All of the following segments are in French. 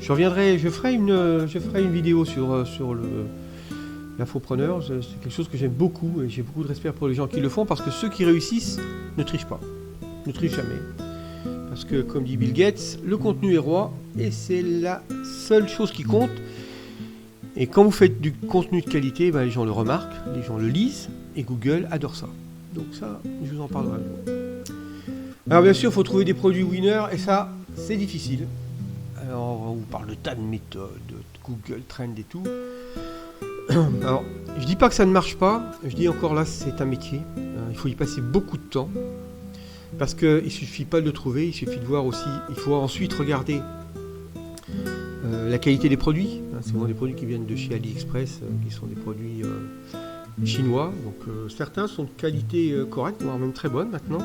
Je ferai une vidéo sur l'infopreneur. C'est quelque chose que j'aime beaucoup et j'ai beaucoup de respect pour les gens qui le font parce que ceux qui réussissent ne trichent pas, ne trichent jamais. Parce que, comme dit Bill Gates, le contenu est roi et c'est la seule chose qui compte. Et quand vous faites du contenu de qualité, les gens le remarquent, les gens le lisent et Google adore ça. Donc ça, je vous en parlerai. Alors bien sûr, il faut trouver des produits winners et ça, c'est difficile. Alors, on vous parle de tas de méthodes, de Google Trend et tout. Alors, je dis pas que ça ne marche pas, je dis encore là, c'est un métier. Il faut y passer beaucoup de temps. Parce qu'il ne suffit pas de le trouver, il suffit de voir aussi, il faut ensuite regarder la qualité des produits. C'est souvent des produits qui viennent de chez AliExpress, qui sont des produits chinois. Donc certains sont de qualité correcte, voire même très bonne maintenant.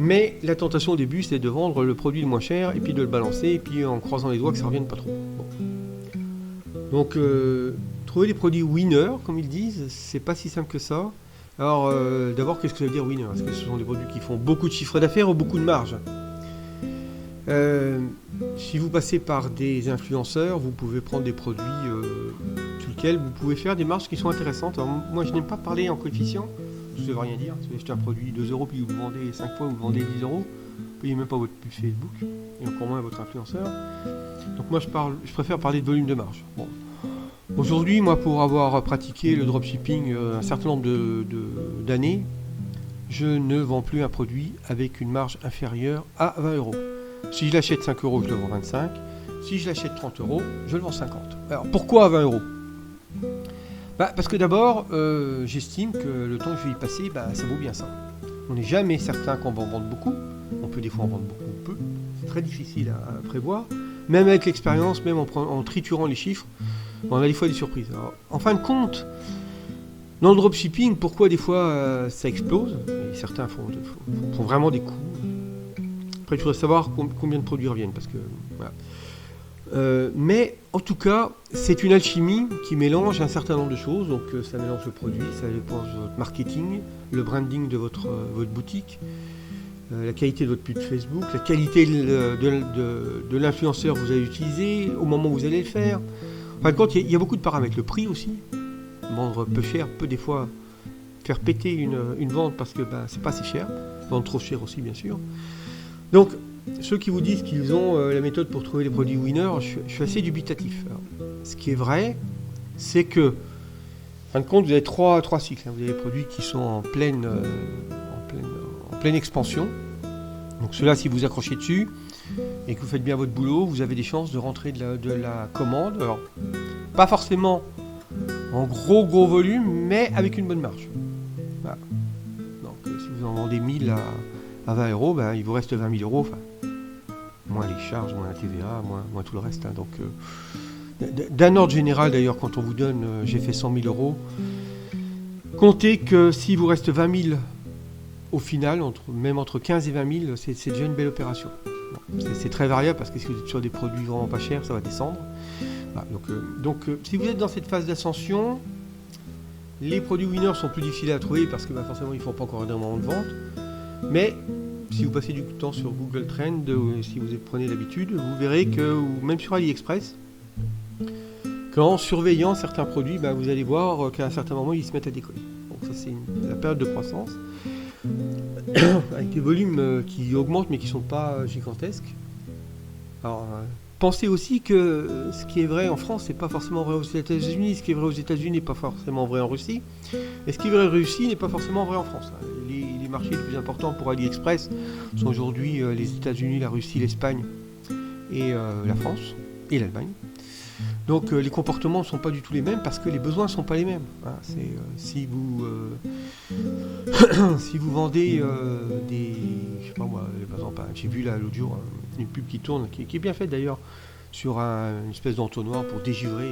Mais la tentation au début, c'est de vendre le produit le moins cher et puis de le balancer et puis en croisant les doigts que ça ne revienne pas trop. Bon. Donc trouver des produits winners, comme ils disent, c'est pas si simple que ça. Alors d'abord, qu'est-ce que ça veut dire winner? Est-ce que ce sont des produits qui font beaucoup de chiffre d'affaires ou beaucoup de marge? Si vous passez par des influenceurs, vous pouvez prendre des produits sur lesquels vous pouvez faire des marges qui sont intéressantes. Alors, moi, je n'aime pas parler en coefficient. Ça ne veut rien dire. Si vous achetez un produit 2 euros puis vous le vendez 5 fois, vous le vendez 10 euros, vous ne payez même pas votre pub Facebook et encore moins votre influenceur. Donc moi, je préfère parler de volume de marge. Bon. Aujourd'hui, moi, pour avoir pratiqué le dropshipping un certain nombre d'années, je ne vends plus un produit avec une marge inférieure à 20 euros. Si je l'achète 5 euros, je le vends 25. Si je l'achète 30 euros, je le vends 50. Alors pourquoi à 20 euros? Parce que d'abord, j'estime que le temps que je vais y passer, ça vaut bien ça. On n'est jamais certain qu'on va en vendre beaucoup. On peut des fois en vendre beaucoup ou peu. C'est très difficile à prévoir. Même avec l'expérience, même en triturant les chiffres, on a des fois des surprises. Alors, en fin de compte, dans le dropshipping, pourquoi des fois ça explose? Et certains font vraiment des coups. Après, il faudrait savoir combien de produits reviennent. Parce que, voilà. Mais en tout cas, c'est une alchimie qui mélange un certain nombre de choses. Donc ça mélange le produit, ça mélange votre marketing, le branding de votre boutique, la qualité de votre pub Facebook, la qualité de l'influenceur que vous allez utiliser au moment où vous allez le faire. En fin de compte, il y a beaucoup de paramètres. Le prix aussi. Vendre peu cher peut des fois faire péter une vente parce que c'est pas assez cher. Vendre trop cher aussi, bien sûr. Donc, ceux qui vous disent qu'ils ont la méthode pour trouver les produits winners, je suis assez dubitatif. Alors, ce qui est vrai, c'est que, en fin de compte, vous avez trois cycles. Vous avez les produits qui sont en pleine expansion. Donc ceux-là, si vous accrochez dessus et que vous faites bien votre boulot, vous avez des chances de rentrer de la commande. Alors, pas forcément en gros volume, mais avec une bonne marge. Voilà. Donc, si vous en vendez 1000 à 20 euros, il vous reste 20 000 euros. Enfin, moins les charges, moins la TVA, moins tout le reste. Donc, d'un ordre général, d'ailleurs, quand on vous donne, j'ai fait 100 000 euros, comptez que s'il vous reste 20 000 au final, même entre 15 et 20 000, c'est déjà une belle opération. Bon, c'est très variable parce que si vous êtes sur des produits vraiment pas chers, ça va descendre. Voilà, donc, si vous êtes dans cette phase d'ascension, les produits winners sont plus difficiles à trouver parce que forcément ils ne font pas encore énormément de ventes. Mais si vous passez du temps sur Google Trend, si vous prenez l'habitude, vous verrez que, ou même sur AliExpress, qu'en surveillant certains produits, vous allez voir qu'à un certain moment ils se mettent à décoller. Donc ça c'est la période de croissance. Avec des volumes qui augmentent mais qui ne sont pas gigantesques. Alors, pensez aussi que ce qui est vrai en France, c'est pas forcément vrai aux États-Unis, ce qui est vrai aux États-Unis n'est pas forcément vrai en Russie, et ce qui est vrai en Russie n'est pas forcément vrai en France. Les marchés les plus importants pour AliExpress sont aujourd'hui les États-Unis, la Russie, l'Espagne et la France et l'Allemagne. Donc les comportements ne sont pas du tout les mêmes parce que les besoins ne sont pas les mêmes. Hein, si vous vendez des... Je sais pas moi, par exemple, j'ai vu là l'autre jour une pub qui tourne, qui est bien faite d'ailleurs, sur une espèce d'entonnoir pour dégivrer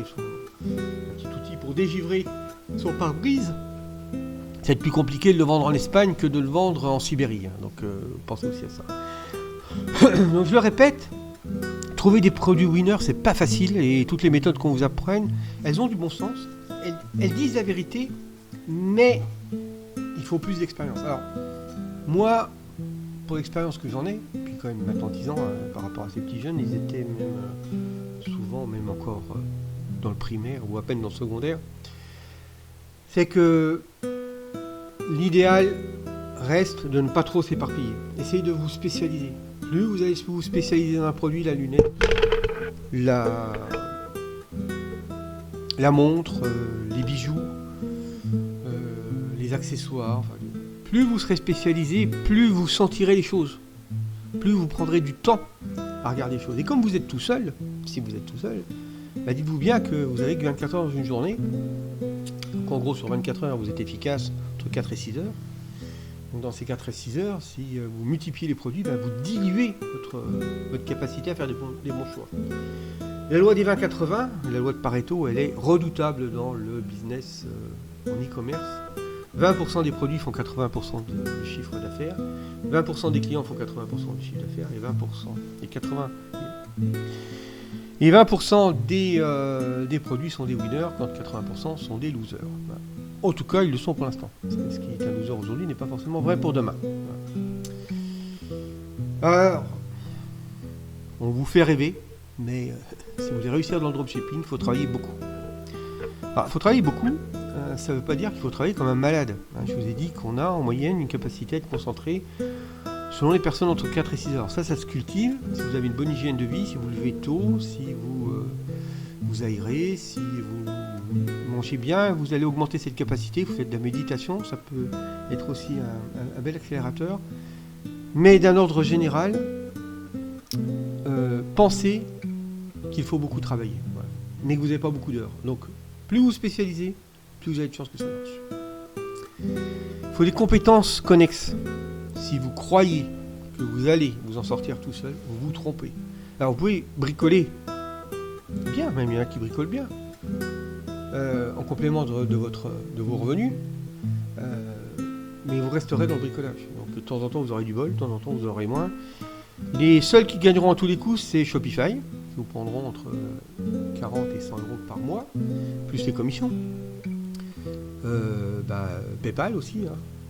un petit outil pour dégivrer son pare-brise. Ça va être plus compliqué de le vendre en Espagne que de le vendre en Sibérie. Hein, donc pensez aussi à ça. Donc je le répète, trouver des produits winners, c'est pas facile et toutes les méthodes qu'on vous apprenne, elles ont du bon sens, elles disent la vérité, mais il faut plus d'expérience. Alors, moi, pour l'expérience que j'en ai, puis quand même maintenant 10 ans, par rapport à ces petits jeunes, ils étaient même souvent même encore dans le primaire ou à peine dans le secondaire, c'est que l'idéal reste de ne pas trop s'éparpiller. Essayez de vous spécialiser. Plus vous allez vous spécialiser dans un produit, la lunette, la montre, les bijoux, les accessoires, plus vous serez spécialisé, plus vous sentirez les choses, plus vous prendrez du temps à regarder les choses. Et comme vous êtes tout seul, si vous êtes tout seul, dites-vous bien que vous avez que 24 heures dans une journée. Donc en gros, sur 24 heures, vous êtes efficace entre 4 et 6 heures. Donc dans ces 4 et 6 heures, si vous multipliez les produits, vous diluez votre capacité à faire des bons choix. La loi des 20-80, la loi de Pareto, elle est redoutable dans le business en e-commerce. 20% des produits font 80% du chiffre d'affaires, 20% des clients font 80% du chiffre d'affaires et 20% des produits sont des winners quand 80% sont des losers. En tout cas, ils le sont pour l'instant. Ce qui est un loser aujourd'hui n'est pas forcément vrai pour demain. Alors, on vous fait rêver, mais si vous voulez réussir dans le dropshipping, il faut travailler beaucoup. Alors, il faut travailler beaucoup. Ça ne veut pas dire qu'il faut travailler comme un malade. Je vous ai dit qu'on a en moyenne une capacité à être concentré selon les personnes entre 4 et 6 heures. Ça se cultive. Si vous avez une bonne hygiène de vie, si vous levez tôt, si vous aérez, si vous mangez bien, vous allez augmenter cette capacité. Vous faites de la méditation, ça peut être aussi un bel accélérateur. Mais d'un ordre général, pensez qu'il faut beaucoup travailler, voilà, mais que vous n'avez pas beaucoup d'heures. Donc, plus vous spécialisez, plus vous avez de chances que ça marche. Il faut des compétences connexes. Si vous croyez que vous allez vous en sortir tout seul, vous vous trompez. Alors vous pouvez bricoler bien, même il y en a qui bricolent bien, en complément de vos revenus, mais vous resterez dans le bricolage. Donc de temps en temps vous aurez du bol, de temps en temps vous aurez moins. Les seuls qui gagneront à tous les coups, c'est Shopify, qui vous prendront entre 40 et 100 euros par mois, plus les commissions. PayPal aussi,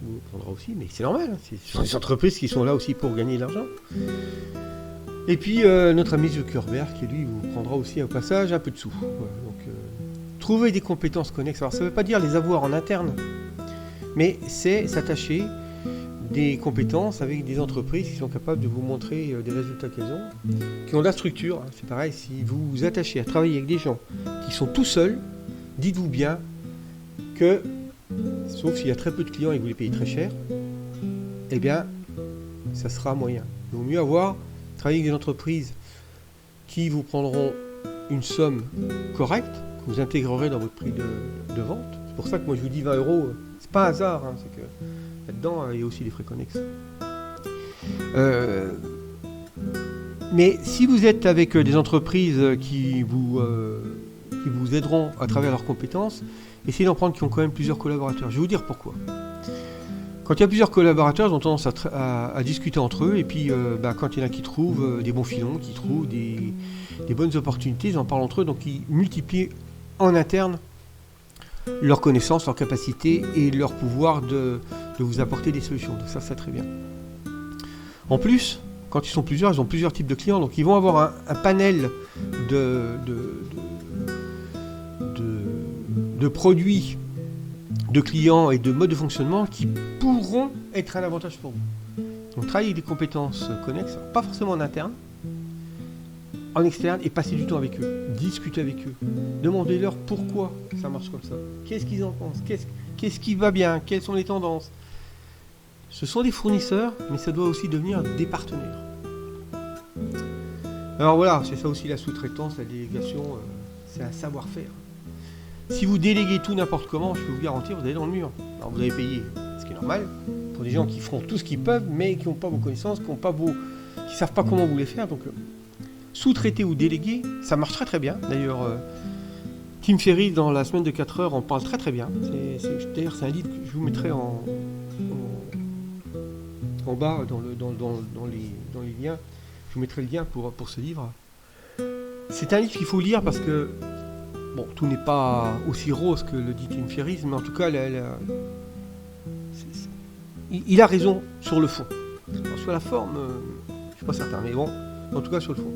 vous prendra aussi, mais c'est normal, ce sont des entreprises qui sont là aussi pour gagner de l'argent. Et puis notre ami Zuckerberg, qui lui vous prendra aussi au passage un peu de sous. Voilà, donc trouver des compétences connexes. Alors ça ne veut pas dire les avoir en interne, mais c'est s'attacher des compétences avec des entreprises qui sont capables de vous montrer des résultats qu'elles ont, qui ont de la structure. C'est pareil, si vous vous attachez à travailler avec des gens qui sont tout seuls, dites-vous bien que, sauf s'il y a très peu de clients et que vous les payez très cher, eh bien, ça sera moyen. Il vaut mieux travailler avec des entreprises qui vous prendront une somme correcte, que vous intégrerez dans votre prix de vente. C'est pour ça que moi je vous dis 20 euros, c'est pas un hasard, c'est que là-dedans il y a aussi des frais connexes. Mais si vous êtes avec des entreprises qui vous aideront à travers leurs compétences, essayez d'en prendre qui ont quand même plusieurs collaborateurs. Je vais vous dire pourquoi. Quand il y a plusieurs collaborateurs, ils ont tendance à discuter entre eux, et puis quand il y en a qui trouvent des bons filons, qui trouvent des bonnes opportunités, ils en parlent entre eux, donc ils multiplient en interne leurs connaissances, leurs capacités et leur pouvoir de vous apporter des solutions. Donc ça, c'est très bien. En plus, quand ils sont plusieurs, ils ont plusieurs types de clients, donc ils vont avoir un panel de produits, de clients et de modes de fonctionnement qui pourront être un avantage pour vous. Donc travailler avec des compétences connexes, pas forcément en interne, en externe, et passer du temps avec eux, discuter avec eux, demandez-leur pourquoi ça marche comme ça, qu'est-ce qu'ils en pensent, qu'est-ce qui va bien, quelles sont les tendances. Ce sont des fournisseurs, mais ça doit aussi devenir des partenaires. Alors voilà, c'est ça aussi la sous-traitance, la délégation, c'est un savoir-faire. Si vous déléguez tout n'importe comment, je peux vous garantir, vous allez dans le mur. Alors vous allez payer, ce qui est normal, pour des gens qui feront tout ce qu'ils peuvent, mais qui n'ont pas vos connaissances, qui ne savent pas comment vous les faire. Donc sous-traiter ou déléguer, ça marche très très bien. D'ailleurs, Tim Ferriss, dans la semaine de 4 heures, en parle très très bien. D'ailleurs, c'est un livre que je vous mettrai en bas dans les liens. Je vous mettrai le lien pour ce livre. C'est un livre qu'il faut lire parce que tout n'est pas aussi rose que le dit Tim Ferriss, mais en tout cas, il a raison sur le fond. Alors, sur la forme, je ne suis pas certain, mais bon, en tout cas sur le fond.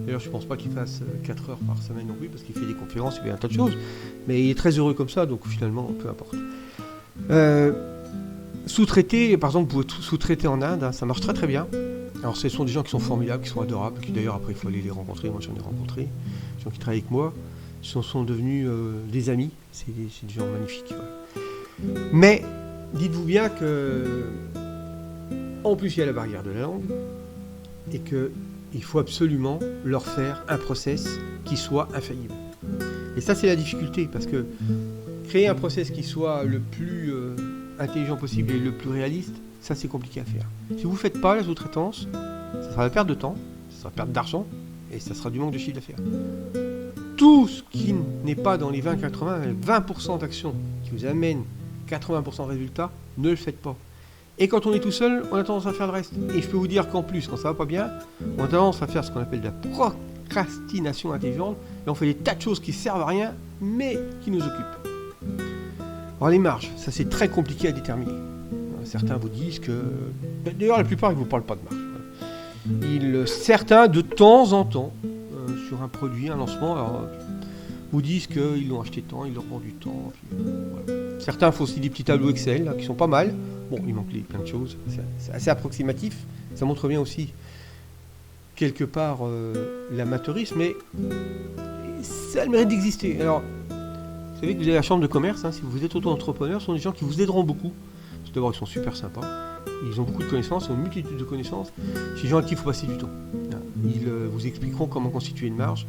D'ailleurs, je ne pense pas qu'il fasse 4 heures par semaine non plus, parce qu'il fait des conférences, il fait un tas de choses, mais il est très heureux comme ça, donc finalement, peu importe. Sous-traiter, par exemple, vous pouvez sous-traiter en Inde, hein, ça marche très très bien. Alors ce sont des gens qui sont formidables, qui sont adorables, qui d'ailleurs après il faut aller les rencontrer, moi j'en ai rencontré, des gens qui travaillent avec moi, sont devenus des amis, c'est des gens magnifiques. Voilà. Mais dites-vous bien que en plus il y a la barrière de la langue et qu'il faut absolument leur faire un process qui soit infaillible. Et ça c'est la difficulté, parce que créer un process qui soit le plus intelligent possible et le plus réaliste, ça c'est compliqué à faire. Si vous ne faites pas la sous-traitance, ça sera la perte de temps, ça sera la perte d'argent et ça sera du manque de chiffre d'affaires. Tout ce qui n'est pas dans les 20% d'actions qui vous amènent 80% de résultats, ne le faites pas. Et quand on est tout seul, on a tendance à faire le reste. Et je peux vous dire qu'en plus, quand ça va pas bien, on a tendance à faire ce qu'on appelle de la procrastination intelligente, et on fait des tas de choses qui servent à rien, mais qui nous occupent. Alors les marges, ça c'est très compliqué à déterminer. Certains vous disent que... D'ailleurs, la plupart, ils ne vous parlent pas de marge. Certains, de temps en temps, sur un produit, un lancement, alors, vous disent qu'ils l'ont acheté tant, ils l'ont vendu tant. Puis, voilà. Certains font aussi des petits tableaux Excel, là, qui sont pas mal. Bon, il manque plein de choses. C'est assez approximatif. Ça montre bien aussi, quelque part, l'amateurisme, mais ça a le mérite d'exister. Alors, vous savez que vous avez la chambre de commerce, hein, si vous êtes auto-entrepreneur, ce sont des gens qui vous aideront beaucoup. D'abord, ils sont super sympas, ils ont beaucoup de connaissances, ils ont une multitude de connaissances. C'est des gens à qui il faut passer du temps. Ils vous expliqueront comment constituer une marge.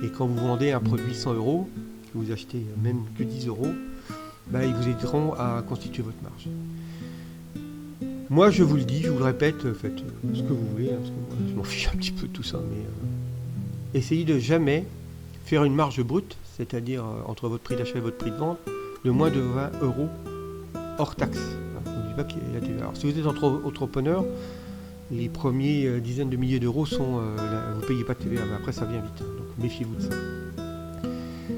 Et quand vous vendez un produit 100 €, que vous achetez même que 10 €, bah, ils vous aideront à constituer votre marge. Moi, je vous le dis, je vous le répète, faites ce que vous voulez, hein, parce que moi, je m'en fiche un petit peu de tout ça, mais essayez de jamais faire une marge brute, c'est-à-dire entre votre prix d'achat et votre prix de vente, de moins de 20 € hors taxe. N'oubliez pas qu'il y a la TVA. Alors, si vous êtes entrepreneur, les premiers dizaines de milliers d'euros sont... vous ne payez pas de TVA, mais après ça vient vite. Donc méfiez-vous de ça.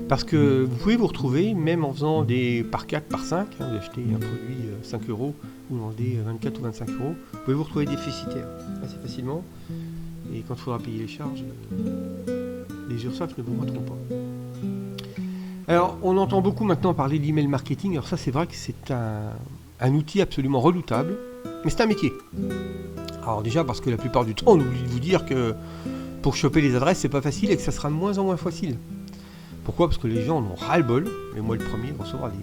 Parce que vous pouvez vous retrouver, même en faisant des par 4, par 5, hein, vous achetez un produit 5 €, vous vendez 24 ou 25 €, vous pouvez vous retrouver déficitaire assez facilement. Et quand il faudra payer les charges, les URSSAF ne vous mettront pas. Alors, on entend beaucoup maintenant parler d'email marketing. Alors ça, c'est vrai que c'est un outil absolument redoutable, mais c'est un métier. Alors déjà, parce que la plupart du temps, on oublie de vous dire que pour choper les adresses, c'est pas facile et que ça sera de moins en moins facile. Pourquoi ? Parce que les gens en ont ras-le-bol, et moi le premier, de recevoir des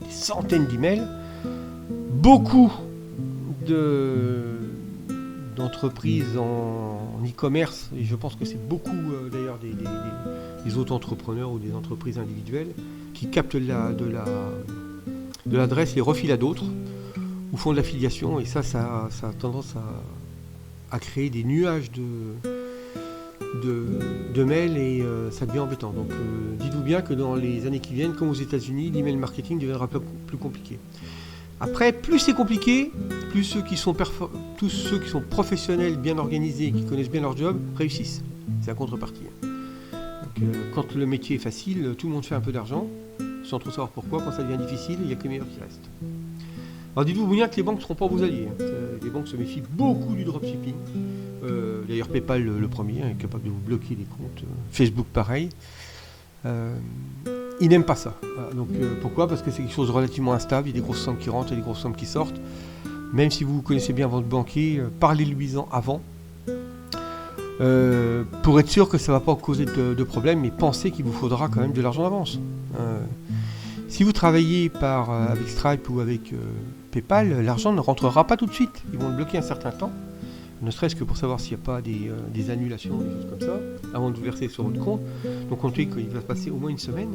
centaines d'emails. Beaucoup d'entreprises en e-commerce, et je pense que c'est beaucoup d'ailleurs des auto-entrepreneurs ou des entreprises individuelles qui captent de l'adresse, les refilent à d'autres ou font de l'affiliation, et ça a tendance à créer des nuages de mails, et ça devient embêtant. Donc dites-vous bien que dans les années qui viennent, comme aux États-Unis, l'email marketing deviendra plus compliqué. Après, plus c'est compliqué, plus tous ceux qui sont professionnels, bien organisés, qui connaissent bien leur job, réussissent. C'est la contrepartie. Donc, quand le métier est facile, tout le monde fait un peu d'argent, sans trop savoir pourquoi. Quand ça devient difficile, il n'y a que les meilleurs qui restent. Alors dites-vous bien que les banques ne seront pas vos alliés. Hein. Les banques se méfient beaucoup du dropshipping. D'ailleurs, PayPal, le premier, est capable de vous bloquer les comptes. Facebook, pareil. Ils n'aiment pas ça. Voilà. Donc, pourquoi ? Parce que c'est quelque chose de relativement instable. Il y a des grosses sommes qui rentrent et des grosses sommes qui sortent. Même si vous connaissez bien votre banquier, parlez-lui-en avant. Pour être sûr que ça ne va pas causer de problème, mais pensez qu'il vous faudra quand même de l'argent d'avance. Si vous travaillez avec Stripe ou avec PayPal, l'argent ne rentrera pas tout de suite. Ils vont le bloquer un certain temps, ne serait-ce que pour savoir s'il n'y a pas des annulations, des choses comme ça, avant de vous verser sur votre compte. Donc comptez qu'il va se passer au moins une semaine.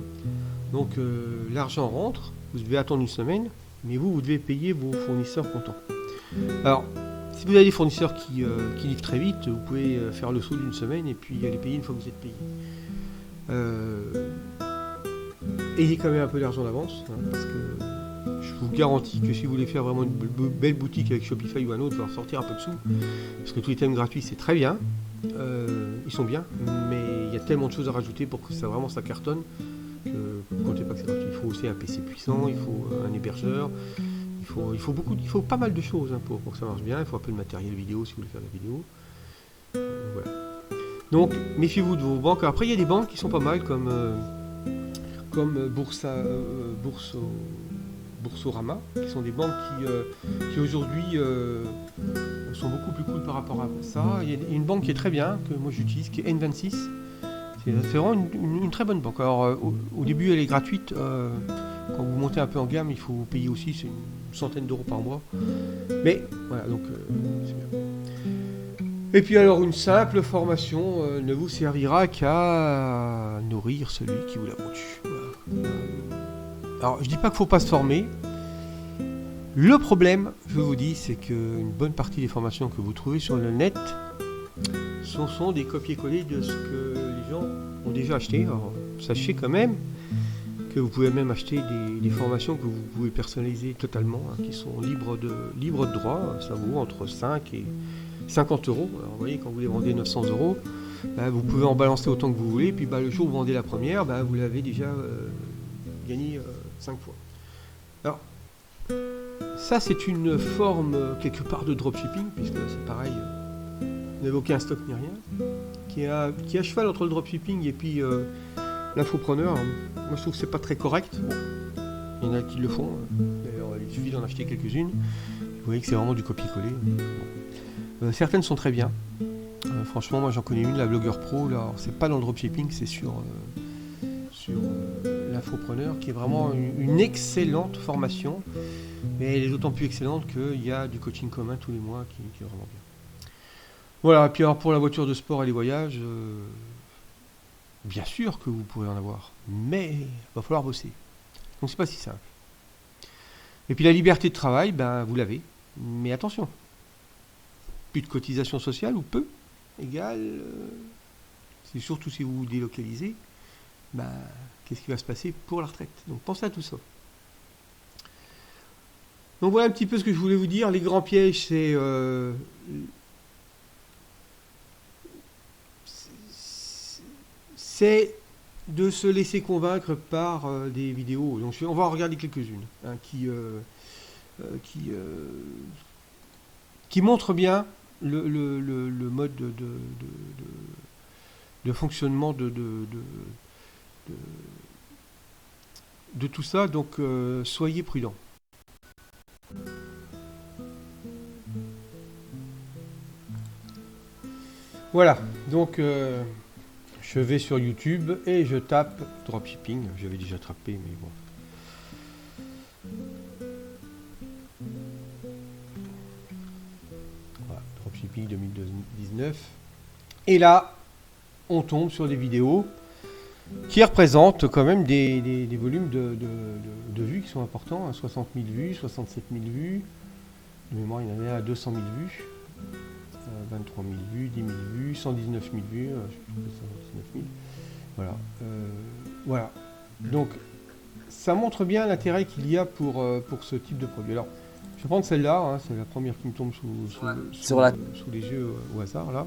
Donc l'argent rentre, vous devez attendre une semaine, mais vous devez payer vos fournisseurs comptants. Alors, si vous avez des fournisseurs qui livrent très vite, vous pouvez faire le saut d'une semaine et puis les payer une fois que vous êtes payé. Ayez quand même un peu d'argent d'avance, hein, parce que je vous garantis que si vous voulez faire vraiment une belle boutique avec Shopify ou un autre, il va sortir un peu de sous, parce que tous les thèmes gratuits c'est très bien, ils sont bien, mais il y a tellement de choses à rajouter pour que ça cartonne, que comptez pas que c'est gratuit. Il faut aussi un PC puissant, il faut un hébergeur, il faut pas mal de choses, hein, pour que ça marche bien. Il faut un peu de matériel vidéo si vous voulez faire de la vidéo. Voilà. Donc méfiez-vous de vos banques. Après il y a des banques qui sont pas mal comme Boursorama, qui sont des banques qui aujourd'hui sont beaucoup plus cool par rapport à ça. Il y a une banque qui est très bien, que moi j'utilise, qui est N26. C'est vraiment une très bonne banque. Alors au début elle est gratuite. Quand vous montez un peu en gamme, il faut payer aussi, c'est une centaine d'euros par mois. Mais voilà, donc c'est bien. Et puis alors une simple formation ne vous servira qu'à nourrir celui qui vous l'a vendu. Voilà. Alors je dis pas qu'il ne faut pas se former. Le problème, je vous dis, c'est qu'une bonne partie des formations que vous trouvez sur le net sont des copier-coller de ce que les gens ont déjà acheté. Alors sachez quand même que vous pouvez même acheter des formations que vous pouvez personnaliser totalement, qui sont libres de droit. Ça vaut entre 5 et 50 euros. Alors vous voyez, quand vous les vendez 900 euros, vous pouvez en balancer autant que vous voulez. Puis le jour où vous vendez la première, vous l'avez déjà gagné 5 fois. Alors, ça c'est une forme quelque part de dropshipping, puisque c'est pareil, vous n'avez aucun stock ni rien, qui est à cheval entre le dropshipping et puis l'infopreneur. Moi je trouve que c'est pas très correct. Bon, il y en a qui le font, d'ailleurs il suffit d'en acheter quelques-unes. Vous voyez que c'est vraiment du copier-coller. Bon. Certaines sont très bien. Franchement, moi j'en connais une, la Blogueur Pro. Là, c'est pas dans le dropshipping, c'est sur l'infopreneur, qui est vraiment une excellente formation. Mais elle est d'autant plus excellente qu'il y a du coaching commun tous les mois qui est vraiment bien. Voilà, et puis alors pour la voiture de sport et les voyages, bien sûr que vous pourrez en avoir, mais il va falloir bosser. Donc c'est pas si simple. Et puis la liberté de travail, vous l'avez, mais attention, plus de cotisation sociale ou peu, égale, c'est surtout si vous vous délocalisez, qu'est-ce qui va se passer pour la retraite. Donc pensez à tout ça. Donc voilà un petit peu ce que je voulais vous dire. Les grands pièges, c'est de se laisser convaincre par des vidéos. Donc on va en regarder quelques-unes qui montrent bien le mode de fonctionnement de tout ça. Donc soyez prudents. Voilà, donc je vais sur YouTube et je tape dropshipping. J'avais déjà tapé, mais bon. Voilà, dropshipping 2019. Et là, on tombe sur des vidéos qui représentent quand même des volumes de vues qui sont importants. 60 000 vues, 67 000 vues. De mémoire, il y en avait à 200 000 vues. 23 000 vues, 10 000 vues, 119 000 vues, je trouve que 119 000. Voilà. Voilà. Donc, ça montre bien l'intérêt qu'il y a pour ce type de produit. Alors, je vais prendre celle-là, c'est la première qui me tombe sous les yeux au hasard. Là.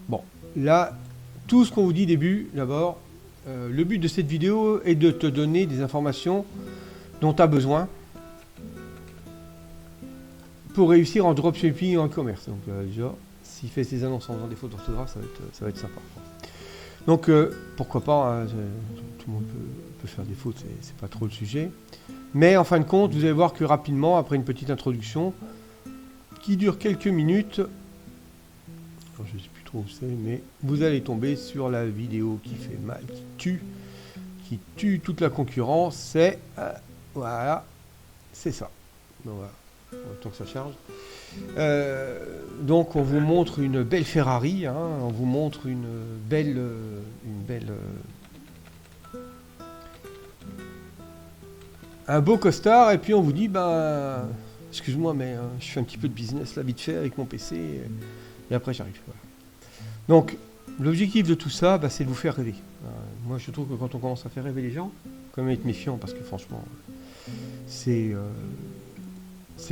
Bon, là, tout ce qu'on vous dit début, d'abord, le but de cette vidéo est de te donner des informations dont tu as besoin pour réussir en dropshipping et en e-commerce. Donc déjà, s'il fait ses annonces en faisant des fautes d'orthographe, ça va être sympa. Donc pourquoi pas, tout le monde peut faire des fautes, c'est pas trop le sujet. Mais en fin de compte, vous allez voir que rapidement, après une petite introduction, qui dure quelques minutes, alors, je ne sais plus trop où c'est, mais vous allez tomber sur la vidéo qui fait mal, qui tue toute la concurrence. C'est voilà, c'est ça. Donc, voilà. Autant que ça charge. Donc on vous montre une belle Ferrari, on vous montre une belle un beau costard, et puis on vous dit excuse-moi, mais je fais un petit peu de business là vite fait avec mon PC et après j'arrive. Voilà. Donc l'objectif de tout ça, c'est de vous faire rêver. Moi je trouve que quand on commence à faire rêver les gens, quand même être méfiant, parce que franchement c'est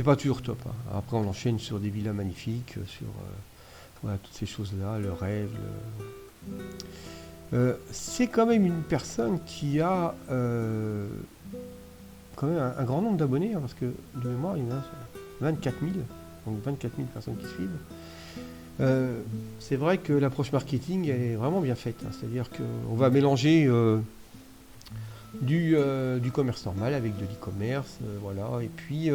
pas toujours top. Après, on enchaîne sur des villas magnifiques, sur toutes ces choses-là, le rêve. C'est quand même une personne qui a quand même un grand nombre d'abonnés, parce que de mémoire, il y en a 24 000, donc 24 000 personnes qui suivent. C'est vrai que l'approche marketing elle est vraiment bien faite, hein. C'est-à-dire qu'on va mélanger du commerce normal avec de l'e-commerce, voilà, et puis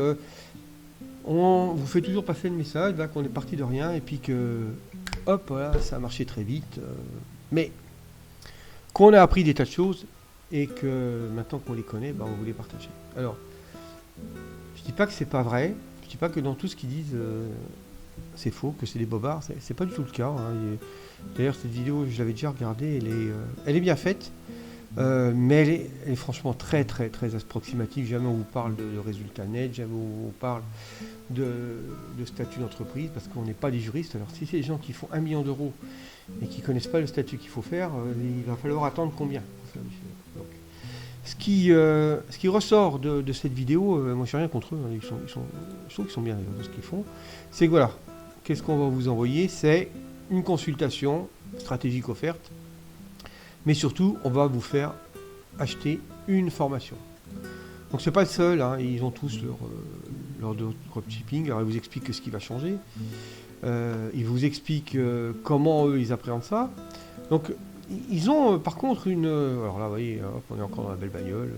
on vous fait toujours passer le message là, qu'on est parti de rien et puis que hop, voilà, ça a marché très vite, mais qu'on a appris des tas de choses et que maintenant qu'on les connaît, on vous les partager. Alors, je dis pas que c'est pas vrai, je dis pas que dans tout ce qu'ils disent c'est faux, que c'est des bobards, c'est pas du tout le cas, hein. D'ailleurs cette vidéo je l'avais déjà regardée, elle est bien faite, mais elle est franchement très très très approximative. Jamais on vous parle de résultats nets, jamais on vous parle de statut d'entreprise, parce qu'on n'est pas des juristes. Alors si c'est des gens qui font 1 million d'euros et qui ne connaissent pas le statut qu'il faut faire, il va falloir attendre combien pour faire donc, ce qui ressort de cette vidéo, moi je n'ai rien contre eux, hein, je trouve qu'ils sont bien dans ce qu'ils font, c'est que voilà, qu'est-ce qu'on va vous envoyer? C'est une consultation stratégique offerte, mais surtout on va vous faire acheter une formation. Donc c'est pas le seul, hein, ils ont tous leur dropshipping. Alors ils vous expliquent ce qui va changer, ils vous expliquent comment eux ils appréhendent ça. Donc ils ont par contre alors là vous voyez, hop, on est encore dans la belle bagnole,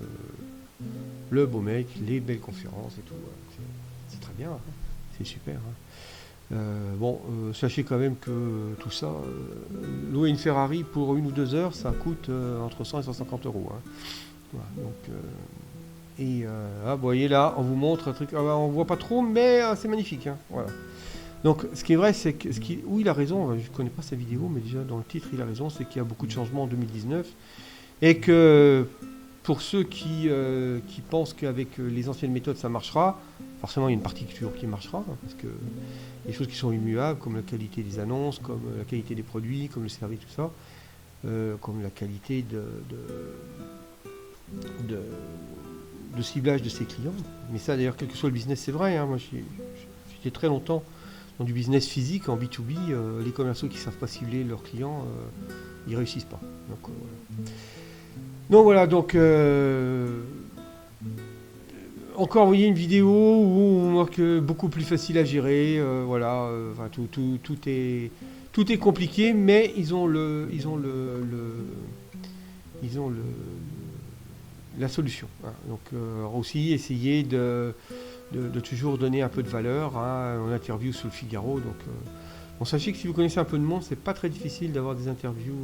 le beau mec, les belles conférences et tout, c'est très bien, hein, c'est super, hein. Sachez quand même que tout ça, louer une Ferrari pour 1 ou 2 heures, ça coûte entre 100 et 150 euros, hein. Voilà, donc, vous voyez là, on vous montre un truc, on voit pas trop, mais c'est magnifique, hein, voilà. Donc ce qui est vrai, c'est que il a raison, je ne connais pas sa vidéo, mais déjà dans le titre il a raison, c'est qu'il y a beaucoup de changements en 2019, et que pour ceux qui pensent qu'avec les anciennes méthodes ça marchera, forcément il y a une partie qui marchera, hein, parce que des choses qui sont immuables, comme la qualité des annonces, comme la qualité des produits, comme le service, tout ça, comme la qualité de ciblage de ses clients. Mais ça d'ailleurs, quel que soit le business, c'est vrai, hein. Moi j'étais très longtemps dans du business physique, en B2B, les commerciaux qui ne savent pas cibler leurs clients, ils ne réussissent pas. Donc voilà. Donc encore, vous voyez une vidéo où on voit que beaucoup plus facile à gérer, voilà, tout est compliqué, mais ils ont la solution, hein. Donc aussi essayer de toujours donner un peu de valeur, hein. On interview sur le Figaro, donc sachez que si vous connaissez un peu de monde, c'est pas très difficile d'avoir des interviews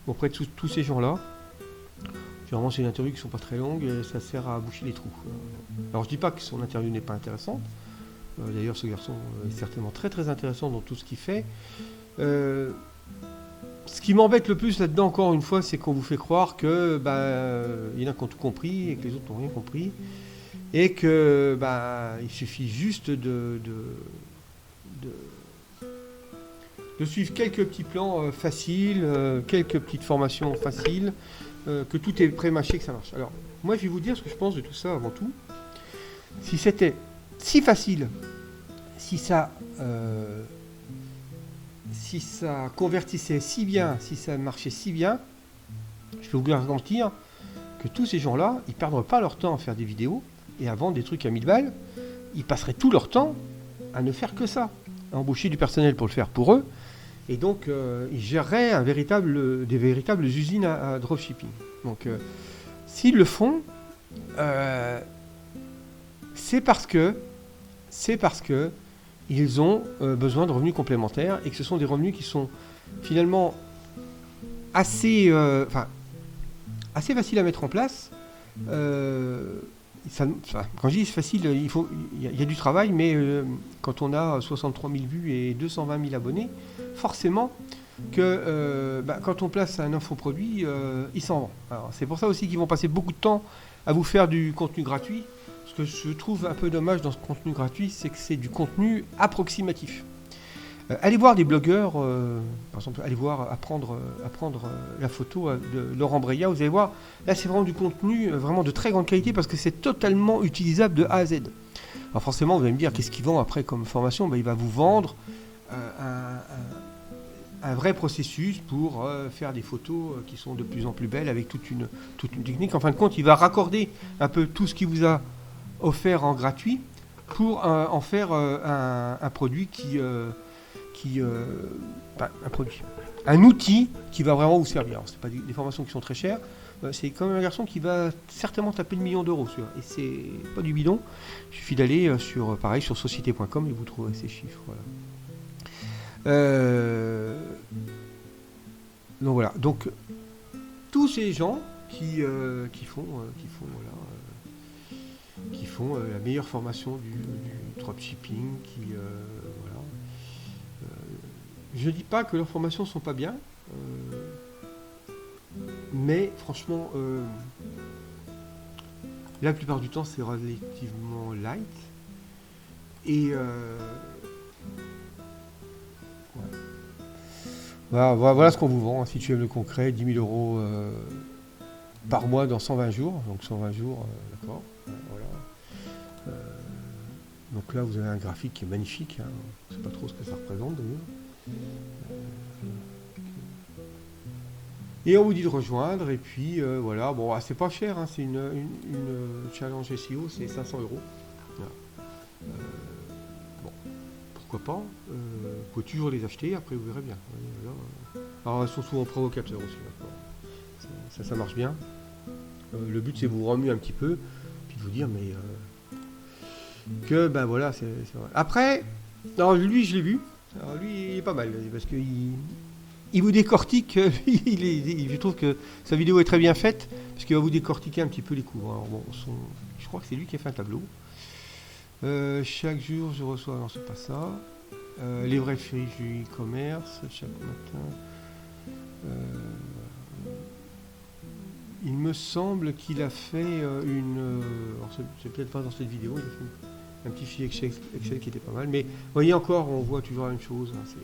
auprès de tous ces gens-là. Généralement c'est des interviews qui sont pas très longues et ça sert à boucher les trous. Alors je dis pas que son interview n'est pas intéressante, d'ailleurs ce garçon est certainement très très intéressant dans tout ce qu'il fait. Ce qui m'embête le plus là-dedans, encore une fois, c'est qu'on vous fait croire que il y en a qui ont tout compris et que les autres n'ont rien compris, et que il suffit juste de suivre quelques petits plans faciles, quelques petites formations faciles, que tout est pré-mâché, que ça marche. Alors moi je vais vous dire ce que je pense de tout ça avant tout. Si c'était si facile, si ça convertissait si bien, si ça marchait si bien, je peux vous garantir que tous ces gens-là, ils ne perdraient pas leur temps à faire des vidéos et à vendre des trucs à 1000 balles. Ils passeraient tout leur temps à ne faire que ça, à embaucher du personnel pour le faire pour eux. Et donc, ils géreraient des véritables usines à dropshipping. Donc, s'ils le font, c'est parce que ils ont besoin de revenus complémentaires et que ce sont des revenus qui sont finalement assez faciles à mettre en place. Quand je dis c'est facile, il y a du travail, mais quand on a 63 000 vues et 220 000 abonnés, forcément que quand on place un infoproduit, il s'en vend. Alors, c'est pour ça aussi qu'ils vont passer beaucoup de temps à vous faire du contenu gratuit. Ce que je trouve un peu dommage dans ce contenu gratuit, c'est que c'est du contenu approximatif. Allez voir des blogueurs, par exemple, allez voir apprendre la photo de Laurent Breya, vous allez voir, là c'est vraiment du contenu vraiment de très grande qualité parce que c'est totalement utilisable de A à Z. Alors forcément, vous allez me dire, qu'est-ce qu'il vend après comme formation? Il va vous vendre un vrai processus pour faire des photos qui sont de plus en plus belles avec toute une technique. En fin de compte, il va raccorder un peu tout ce qu'il vous a offert en gratuit pour en faire un produit qui un produit, un outil qui va vraiment vous servir. Alors, c'est pas des formations qui sont très chères. C'est quand même un garçon qui va certainement taper le million d'euros, et c'est pas du bidon. Il suffit d'aller sur société.com et vous trouverez ces chiffres. Voilà. Donc voilà. Donc tous ces gens qui font la meilleure formation du dropshipping, voilà. Je ne dis pas que leurs formations ne sont pas bien, mais franchement, la plupart du temps, c'est relativement light. Et voilà ce qu'on vous vend. Si tu aimes le concret, 10 000 euros par mois dans 120 jours. Donc 120 jours, d'accord. Voilà. Donc là, vous avez un graphique qui est magnifique. Je ne sais pas trop ce que ça représente d'ailleurs. Et on vous dit de rejoindre. Et puis voilà. Bon, c'est pas cher. C'est une challenge SEO, c'est 500 euros. Voilà. Bon, pourquoi pas. Vous pouvez toujours les acheter. Après, vous verrez bien. Alors, elles sont souvent provocateurs aussi. Ça marche bien. Le but, c'est de vous remuer un petit peu, puis de vous dire, mais que ben voilà, c'est vrai. Après, alors lui, je l'ai vu. Alors lui, il est pas mal parce que il vous décortique. Je trouve que sa vidéo est très bien faite parce qu'il va vous décortiquer un petit peu les coûts. Alors bon, je crois que c'est lui qui a fait un tableau. Chaque jour, je reçois. Non, c'est pas ça. Les vrais friches du e-commerce chaque matin. Il me semble qu'il a fait alors c'est peut-être pas dans cette vidéo, il a fait un petit fichier Excel qui était pas mal, mais vous voyez encore, on voit toujours la même chose, c'est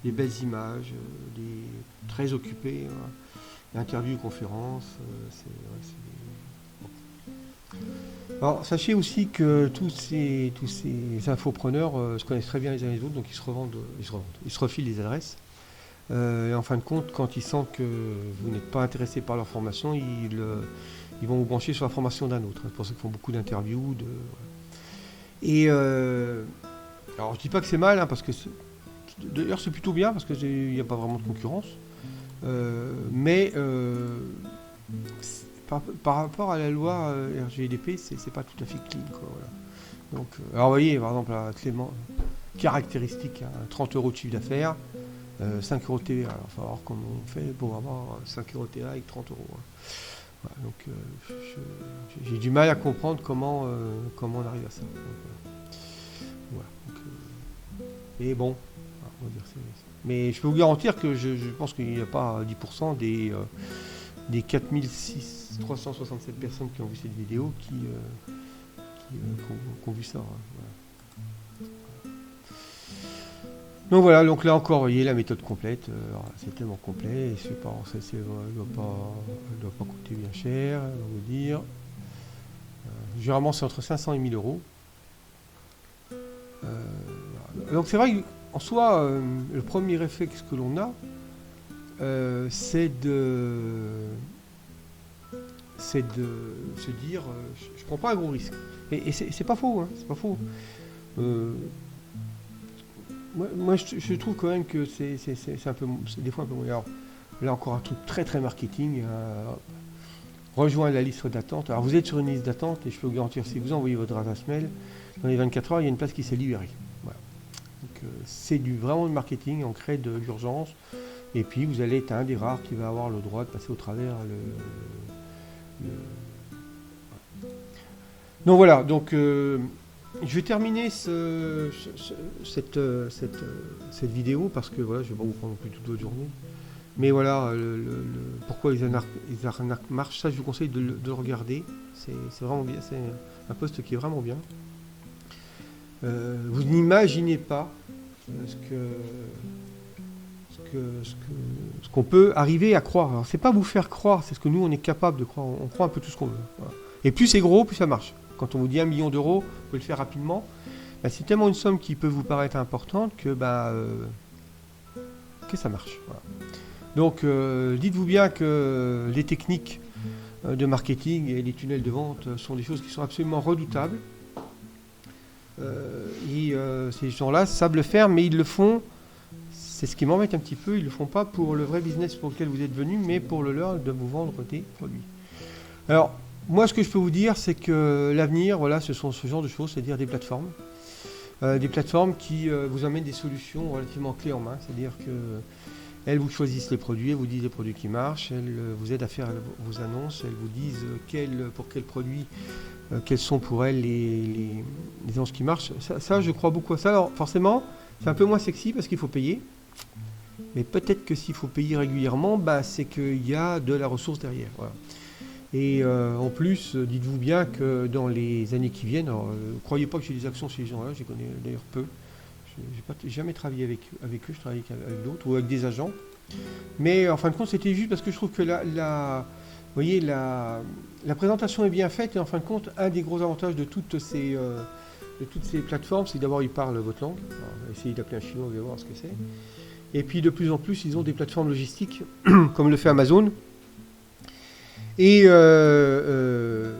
des belles images, très occupés, interviews, conférences, Alors sachez aussi que tous ces infopreneurs se connaissent très bien les uns les autres, donc ils se refilent les adresses. Et en fin de compte, quand ils sentent que vous n'êtes pas intéressé par leur formation, ils vont vous brancher sur la formation d'un autre. C'est pour ça qu'ils font beaucoup d'interviews. Et alors je dis pas que c'est mal, parce que d'ailleurs c'est plutôt bien parce qu'il n'y a pas vraiment de concurrence. Mais par rapport à la loi RGDP, c'est pas tout à fait clean, quoi, voilà. Donc, alors vous voyez, par exemple, la Clément, caractéristique, 30 euros de chiffre d'affaires. 5 euros de TVA, alors il va voir comment on fait pour avoir 5 euros de TVA avec 30 euros. Voilà, donc j'ai du mal à comprendre comment on arrive à ça. Voilà, donc, et bon, on va dire mais je peux vous garantir que je pense qu'il n'y a pas 10% des 4367 personnes qui ont vu cette vidéo qui ont vu ça. Voilà. Donc voilà, donc là encore, vous voyez la méthode complète, c'est tellement complet, et elle ne doit pas coûter bien cher, on va vous dire. Généralement c'est entre 500 et 1000 euros. Donc c'est vrai qu'en soi, le premier réflexe que l'on a, c'est de se dire, je prends pas un gros risque. Et c'est pas faux, c'est pas faux. Moi, je trouve quand même que c'est un peu, des fois un peu moins. Alors, là encore un truc très très marketing. Rejoindre la liste d'attente. Alors vous êtes sur une liste d'attente et je peux vous garantir, si vous envoyez votre adresse mail, dans les 24 heures, il y a une place qui s'est libérée. Voilà. Donc c'est vraiment du marketing, on crée de l'urgence. Et puis vous allez être un des rares qui va avoir le droit de passer au travers Donc voilà, donc je vais terminer cette vidéo parce que voilà, je ne vais pas vous prendre plus toute votre journée. Mais voilà, pourquoi les arnaques marchent, ça je vous conseille de le regarder. C'est vraiment bien, c'est un post qui est vraiment bien. Vous n'imaginez pas ce qu'on peut arriver à croire. Alors c'est pas vous faire croire, c'est ce que nous on est capable de croire. On croit un peu tout ce qu'on veut. Voilà. Et plus c'est gros, plus ça marche. Quand on vous dit 1 million d'euros, vous pouvez le faire rapidement. Ben, c'est tellement une somme qui peut vous paraître importante que ça marche. Voilà. Donc dites-vous bien que les techniques de marketing et les tunnels de vente sont des choses qui sont absolument redoutables. Ces gens-là savent le faire, mais ils le font c'est ce qui m'embête un petit peu. Ils ne le font pas pour le vrai business pour lequel vous êtes venu, mais pour le leur de vous vendre des produits. Alors, moi, ce que je peux vous dire, c'est que l'avenir, voilà, ce sont ce genre de choses, c'est-à-dire des plateformes. Des plateformes qui vous amènent des solutions relativement clés en main, c'est-à-dire qu'elles vous choisissent les produits, elles vous disent les produits qui marchent, elles vous aident à faire vos annonces, elles vous disent pour quels produits, quels sont pour elles les annonces qui marchent. Ça, je crois beaucoup à ça. Alors, forcément, c'est un peu moins sexy parce qu'il faut payer. Mais peut-être que s'il faut payer régulièrement, c'est qu'il y a de la ressource derrière. Voilà. Et en plus, dites-vous bien que dans les années qui viennent, alors, croyez pas que j'ai des actions chez ces gens-là, je les connais d'ailleurs peu. Je n'ai jamais travaillé avec eux, je travaille avec d'autres ou avec des agents. Mais en fin de compte, c'était juste parce que je trouve que vous voyez, la présentation est bien faite et en fin de compte, un des gros avantages de toutes ces plateformes, c'est d'abord ils parlent votre langue. Alors, essayez d'appeler un chinois, vous allez voir ce que c'est. Et puis de plus en plus, ils ont des plateformes logistiques, comme le fait Amazon. Et ce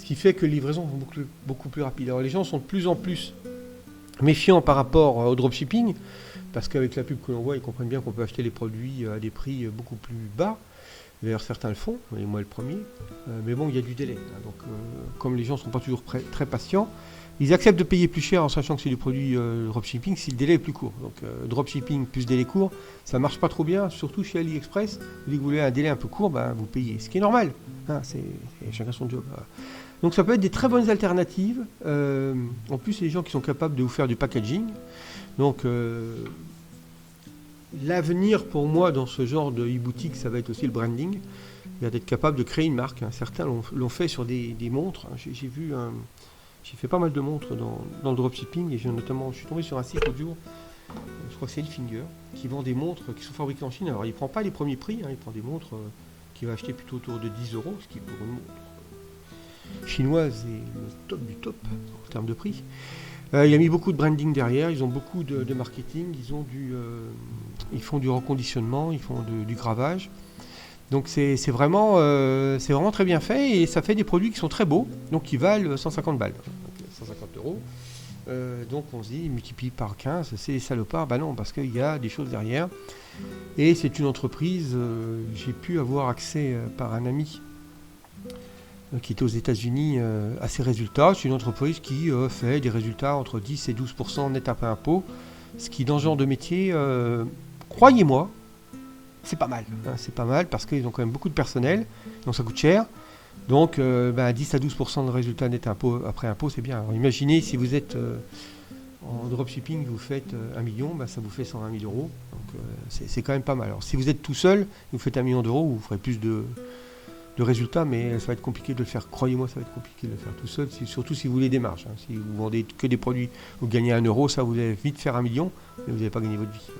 qui fait que les livraisons vont beaucoup plus rapides. Alors les gens sont de plus en plus méfiants par rapport au dropshipping, parce qu'avec la pub que l'on voit, ils comprennent bien qu'on peut acheter les produits à des prix beaucoup plus bas. D'ailleurs, certains le font, et moi le premier. Mais bon, il y a du délai. Donc, comme les gens ne sont pas toujours très patients, ils acceptent de payer plus cher en sachant que c'est du produit dropshipping si le délai est plus court. Donc, dropshipping plus délai court, ça ne marche pas trop bien, surtout chez AliExpress. Dès que vous voulez un délai un peu court, vous payez. Ce qui est normal. Hein, c'est chacun son job. Donc, ça peut être des très bonnes alternatives. En plus, c'est des gens qui sont capables de vous faire du packaging. Donc, l'avenir pour moi dans ce genre de e-boutique, ça va être aussi le branding. D'être capable de créer une marque. Hein. Certains l'ont fait sur des montres. J'ai fait pas mal de montres dans le dropshipping et je suis tombé sur un site l'autre jour, je crois que c'est Elfinger, qui vend des montres qui sont fabriquées en Chine. Alors il ne prend pas les premiers prix, il prend des montres qu'il va acheter plutôt autour de 10 euros, ce qui pour une montre chinoise est le top du top en termes de prix. Il a mis beaucoup de branding derrière, ils ont beaucoup de marketing, ils font du reconditionnement, ils font du gravage. Donc c'est vraiment très bien fait et ça fait des produits qui sont très beaux, donc qui valent 150 balles, donc 150 euros. Donc on se dit, multiplie par 15, c'est des salopards. Non, parce qu'il y a des choses derrière. Et c'est une entreprise, j'ai pu avoir accès par un ami qui était aux États-Unis à ces résultats. C'est une entreprise qui fait des résultats entre 10 et 12% net après impôt, ce qui dans ce genre de métier, croyez-moi, c'est pas mal. C'est pas mal parce qu'ils ont quand même beaucoup de personnel, donc ça coûte cher. Donc 10 à 12% de résultats net après impôt, c'est bien. Alors, imaginez si vous êtes en dropshipping, vous faites 1 million, ça vous fait 120 000 euros. Donc c'est quand même pas mal. Alors si vous êtes tout seul, vous faites 1 million d'euros, vous ferez plus de résultats, mais ça va être compliqué de le faire. Croyez-moi, ça va être compliqué de le faire tout seul, surtout si vous voulez des marges. Si vous vendez que des produits, vous gagnez 1 euro, ça vous allez vite faire 1 million, mais vous n'allez pas gagner votre vie.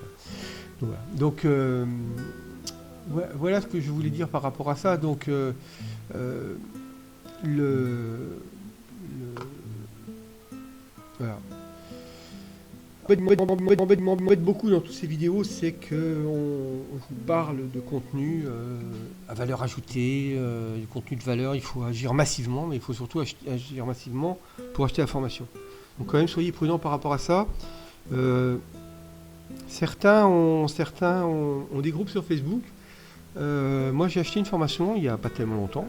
Donc voilà ce que je voulais dire par rapport à ça. Donc voilà. M'embête beaucoup dans toutes ces vidéos, c'est qu'on vous parle de contenu à valeur ajoutée, du contenu de valeur. Il faut agir massivement, mais il faut surtout agir massivement pour acheter la formation. Donc quand même, soyez prudents par rapport à ça. Certains ont des groupes sur Facebook. Moi, j'ai acheté une formation il n'y a pas tellement longtemps.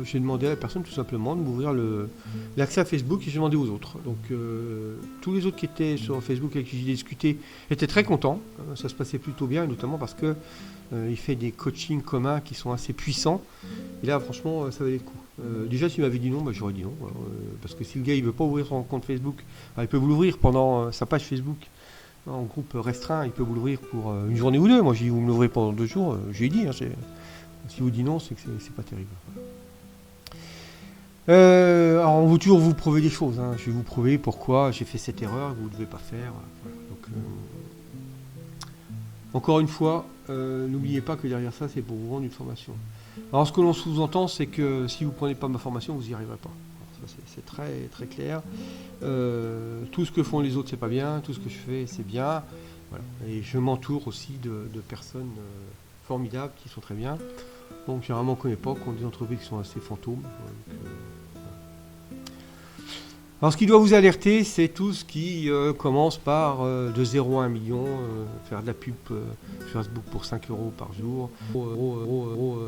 J'ai demandé à la personne tout simplement de m'ouvrir l'accès à Facebook et j'ai demandé aux autres. Donc tous les autres qui étaient sur Facebook avec qui j'ai discuté étaient très contents. Ça se passait plutôt bien, notamment parce que il fait des coachings communs qui sont assez puissants. Et là, franchement, ça valait le coup. Déjà, s'il m'avait dit non, j'aurais dit non. Parce que si le gars il veut pas ouvrir son compte Facebook, il peut vous l'ouvrir pendant sa page Facebook. En groupe restreint, il peut vous l'ouvrir pour une journée ou deux. Moi, j'ai dit, vous me l'ouvrez pendant 2 jours. J'ai dit, si vous dites non, c'est que c'est pas terrible. Alors, on veut toujours vous prouver des choses. Je vais vous prouver pourquoi j'ai fait cette erreur que vous ne devez pas faire. Voilà. Donc, encore une fois, n'oubliez pas que derrière ça, c'est pour vous vendre une formation. Alors, ce que l'on sous-entend, c'est que si vous ne prenez pas ma formation, vous n'y arriverez pas. Ça, c'est très, très clair. Tout ce que font les autres, c'est pas bien. Tout ce que je fais, c'est bien. Voilà. Et je m'entoure aussi de personnes formidables qui sont très bien. Donc, généralement, comme époque, on a des entreprises qui sont assez fantômes. Alors ce qui doit vous alerter, c'est tout ce qui commence par de 0 à 1 million, faire de la pub sur Facebook pour 5 euros par jour,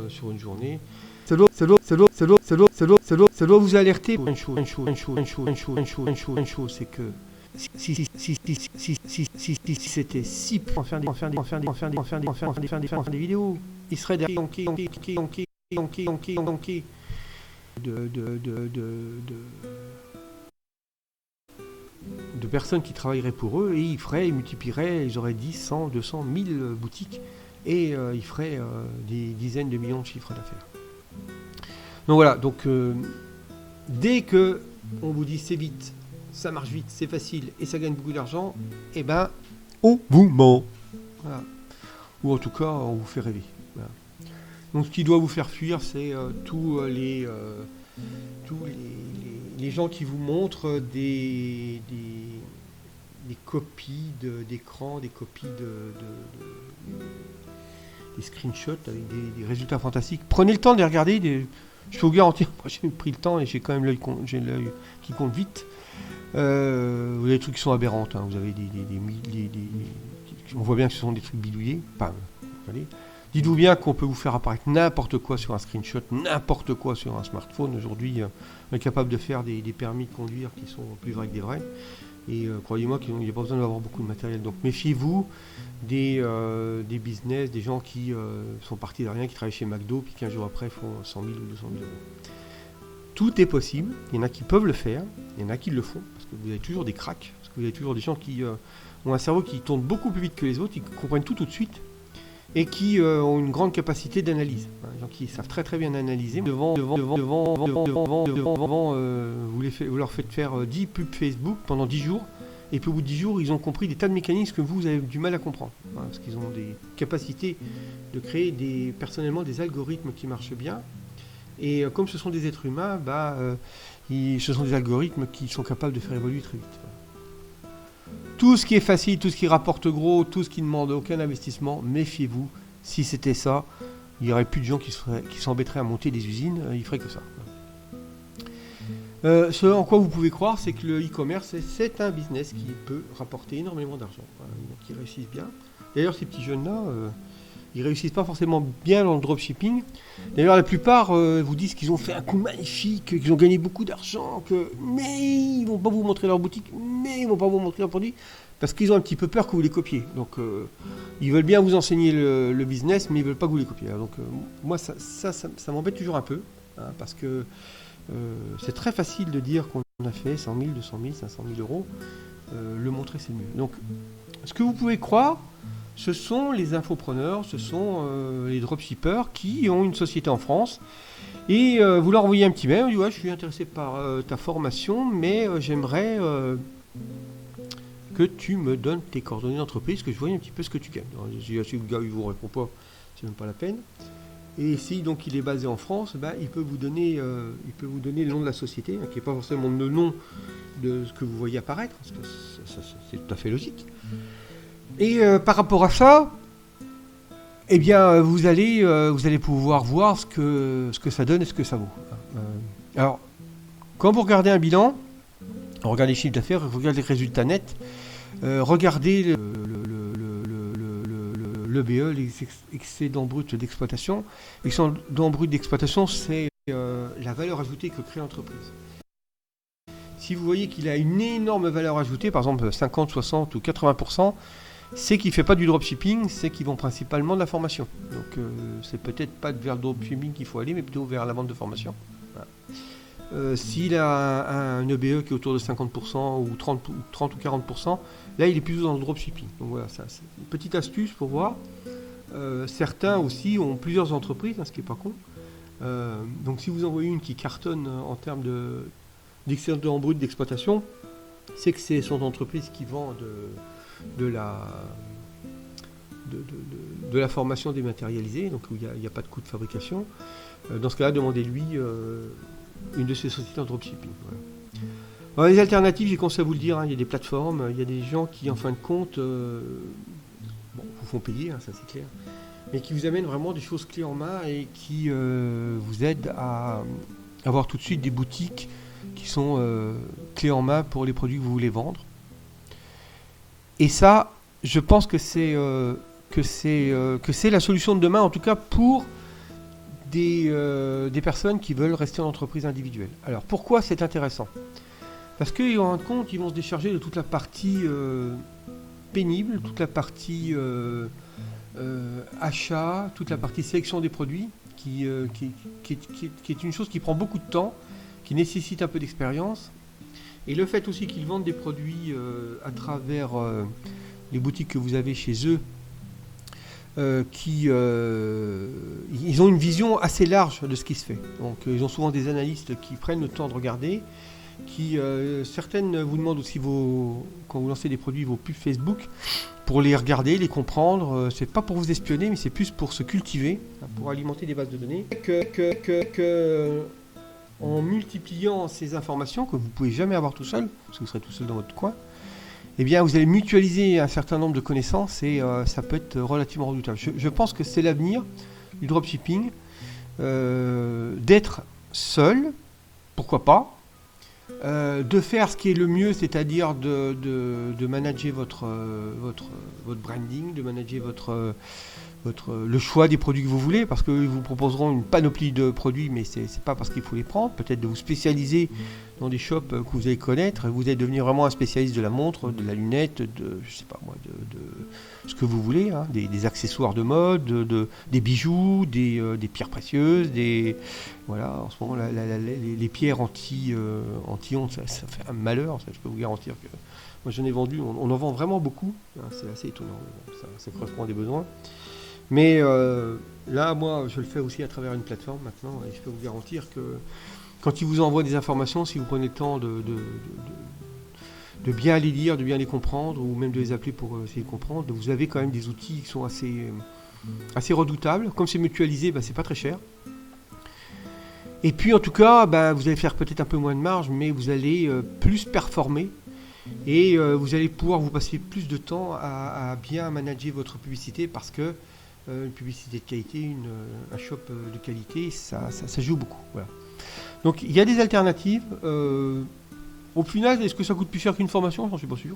sur une journée. Ça doit vous alerter. Une chose, c'est que si c'était si en faire des vidéos, il serait derrière de personnes qui travailleraient pour eux, et ils multiplieraient, ils auraient 10, 100, 200, 1000 boutiques, et ils feraient des dizaines de millions de chiffres d'affaires. Donc voilà, dès que on vous dit c'est vite, ça marche vite, c'est facile et ça gagne beaucoup d'argent, eh ben on vous ment. Voilà. Ou en tout cas on vous fait rêver. Voilà. Donc ce qui doit vous faire fuir, c'est tous les gens qui vous montrent des copies d'écran, des copies des screenshots avec des résultats fantastiques. Prenez le temps de les regarder. Je peux vous garantir, moi j'ai pris le temps et j'ai quand même l'œil qui compte vite. Vous avez des trucs qui sont aberrants. Hein. Vous avez on voit bien que ce sont des trucs bidouillés. Allez. Dites-vous bien qu'on peut vous faire apparaître n'importe quoi sur un screenshot, n'importe quoi sur un smartphone. Aujourd'hui, on est capable de faire des permis de conduire qui sont plus vrais que des vrais. Et croyez-moi qu'il n'y a pas besoin d'avoir beaucoup de matériel. Donc méfiez-vous des business, des gens qui sont partis de rien, qui travaillent chez McDo, puis 15 jours après font 100 000 ou 200 000 euros. Tout est possible. Il y en a qui peuvent le faire, il y en a qui le font, parce que vous avez toujours des cracks, parce que vous avez toujours des gens qui ont un cerveau qui tourne beaucoup plus vite que les autres, ils comprennent tout de suite, et qui ont une grande capacité d'analyse. Des gens qui savent très très bien analyser. Vous leur faites faire 10 pubs Facebook pendant 10 jours, et puis au bout de 10 jours, ils ont compris des tas de mécanismes que vous avez du mal à comprendre. Parce qu'ils ont des capacités de créer personnellement des algorithmes qui marchent bien. Et comme ce sont des êtres humains, ce sont des algorithmes qui sont capables de faire évoluer très vite. Tout ce qui est facile, tout ce qui rapporte gros, tout ce qui ne demande aucun investissement, méfiez-vous. Si c'était ça, il n'y aurait plus de gens qui s'embêteraient à monter des usines, ils feraient que ça. Ce en quoi vous pouvez croire, c'est que le e-commerce, c'est un business qui peut rapporter énormément d'argent, qui réussissent bien. D'ailleurs, ces petits jeunes-là, ils réussissent pas forcément bien dans le dropshipping. D'ailleurs, la plupart vous disent qu'ils ont fait un coup magnifique, qu'ils ont gagné beaucoup d'argent, mais ils vont pas vous montrer leur boutique, mais ils vont pas vous montrer leur produit, parce qu'ils ont un petit peu peur que vous les copiez. Donc, ils veulent bien vous enseigner le business, mais ils veulent pas que vous les copiez. Donc, moi, ça m'embête toujours un peu, parce que c'est très facile de dire qu'on a fait 100 000, 200 000, 500 000 euros. Le montrer, c'est mieux. Donc, ce que vous pouvez croire, ce sont les infopreneurs, ce sont les dropshippers qui ont une société en France et vous leur envoyez un petit mail, vous dites ouais, je suis intéressé par ta formation, mais j'aimerais que tu me donnes tes coordonnées d'entreprise, que je voie un petit peu ce que tu gagnes. Alors, si le gars il vous répond pas, c'est même pas la peine. Et si donc il est basé en France, il peut vous donner le nom de la société, qui n'est pas forcément le nom de ce que vous voyez apparaître, parce que c'est tout à fait logique. Et par rapport à ça, eh bien, vous allez pouvoir voir ce que ça donne et ce que ça vaut. Alors, quand vous regardez un bilan, regardez les chiffres d'affaires, regardez les résultats nets, regardez l'EBE, les excédents bruts d'exploitation. L'excédent brut d'exploitation, c'est la valeur ajoutée que crée l'entreprise. Si vous voyez qu'il a une énorme valeur ajoutée, par exemple 50, 60 ou 80%, c'est qu'il ne fait pas du dropshipping, c'est qu'ils vend principalement de la formation. Donc c'est peut-être pas vers le dropshipping qu'il faut aller, mais plutôt vers la vente de formation. Voilà. S'il a un EBE qui est autour de 50% ou 30 ou 40%, là il est plutôt dans le dropshipping. Donc voilà, ça, c'est une petite astuce pour voir. Certains aussi ont plusieurs entreprises, ce qui n'est pas con. Donc si vous en voyez une qui cartonne en termes d'excédent brut d'exploitation, c'est que c'est son entreprise qui vend de la formation dématérialisée, donc où il n'y a pas de coût de fabrication. Dans ce cas-là, demandez-lui une de ces sociétés en dropshipping. Voilà. Alors, les alternatives, j'ai commencé à vous le dire, il y a des plateformes, il y a des gens qui, en fin de compte, vous font payer, ça c'est clair, mais qui vous amènent vraiment des choses clés en main et qui vous aident à avoir tout de suite des boutiques qui sont clés en main pour les produits que vous voulez vendre. Et ça, je pense que c'est la solution de demain, en tout cas pour des personnes qui veulent rester en entreprise individuelle. Alors pourquoi c'est intéressant? Parce qu'ils en compte, ils vont se décharger de toute la partie pénible, toute la partie achat, toute la partie sélection des produits, qui est une chose qui prend beaucoup de temps, qui nécessite un peu d'expérience. Et le fait aussi qu'ils vendent des produits à travers les boutiques que vous avez chez eux, ils ont une vision assez large de ce qui se fait. Donc ils ont souvent des analystes qui prennent le temps de regarder, certaines vous demandent aussi quand vous lancez des produits, vos pubs Facebook, pour les regarder, les comprendre. C'est pas pour vous espionner, mais c'est plus pour se cultiver, pour alimenter des bases de données. En multipliant ces informations que vous ne pouvez jamais avoir tout seul, parce que vous serez tout seul dans votre coin, eh bien vous allez mutualiser un certain nombre de connaissances et ça peut être relativement redoutable. Je pense que c'est l'avenir du dropshipping, d'être seul, pourquoi pas, de faire ce qui est le mieux, c'est-à-dire de manager votre branding, de manager le choix des produits que vous voulez, parce qu'ils vous proposeront une panoplie de produits, mais c'est pas parce qu'il faut les prendre. Peut-être de vous spécialiser dans des shops que vous allez connaître, et vous allez devenir vraiment un spécialiste de la montre, de la lunette, je sais pas moi, de ce que vous voulez, hein, des accessoires de mode, des bijoux, des pierres précieuses, voilà, en ce moment les pierres anti-ondes, ça fait un malheur, ça, je peux vous garantir que moi j'en ai vendu, on en vend vraiment beaucoup, hein, c'est assez étonnant, ça correspond à des besoins. Mais là, moi, je le fais aussi à travers une plateforme maintenant, et je peux vous garantir que quand ils vous envoient des informations, si vous prenez le temps de bien les lire, de bien les comprendre, ou même de les appeler pour essayer de comprendre, vous avez quand même des outils qui sont assez redoutables. Comme c'est mutualisé, c'est pas très cher. Et puis en tout cas, vous allez faire peut-être un peu moins de marge, mais vous allez plus performer. Et vous allez pouvoir vous passer plus de temps à bien manager votre publicité, parce que une publicité de qualité, un shop de qualité, ça joue beaucoup. Voilà. Donc il y a des alternatives. Au final, est-ce que ça coûte plus cher qu'une formation? J'en suis pas sûr.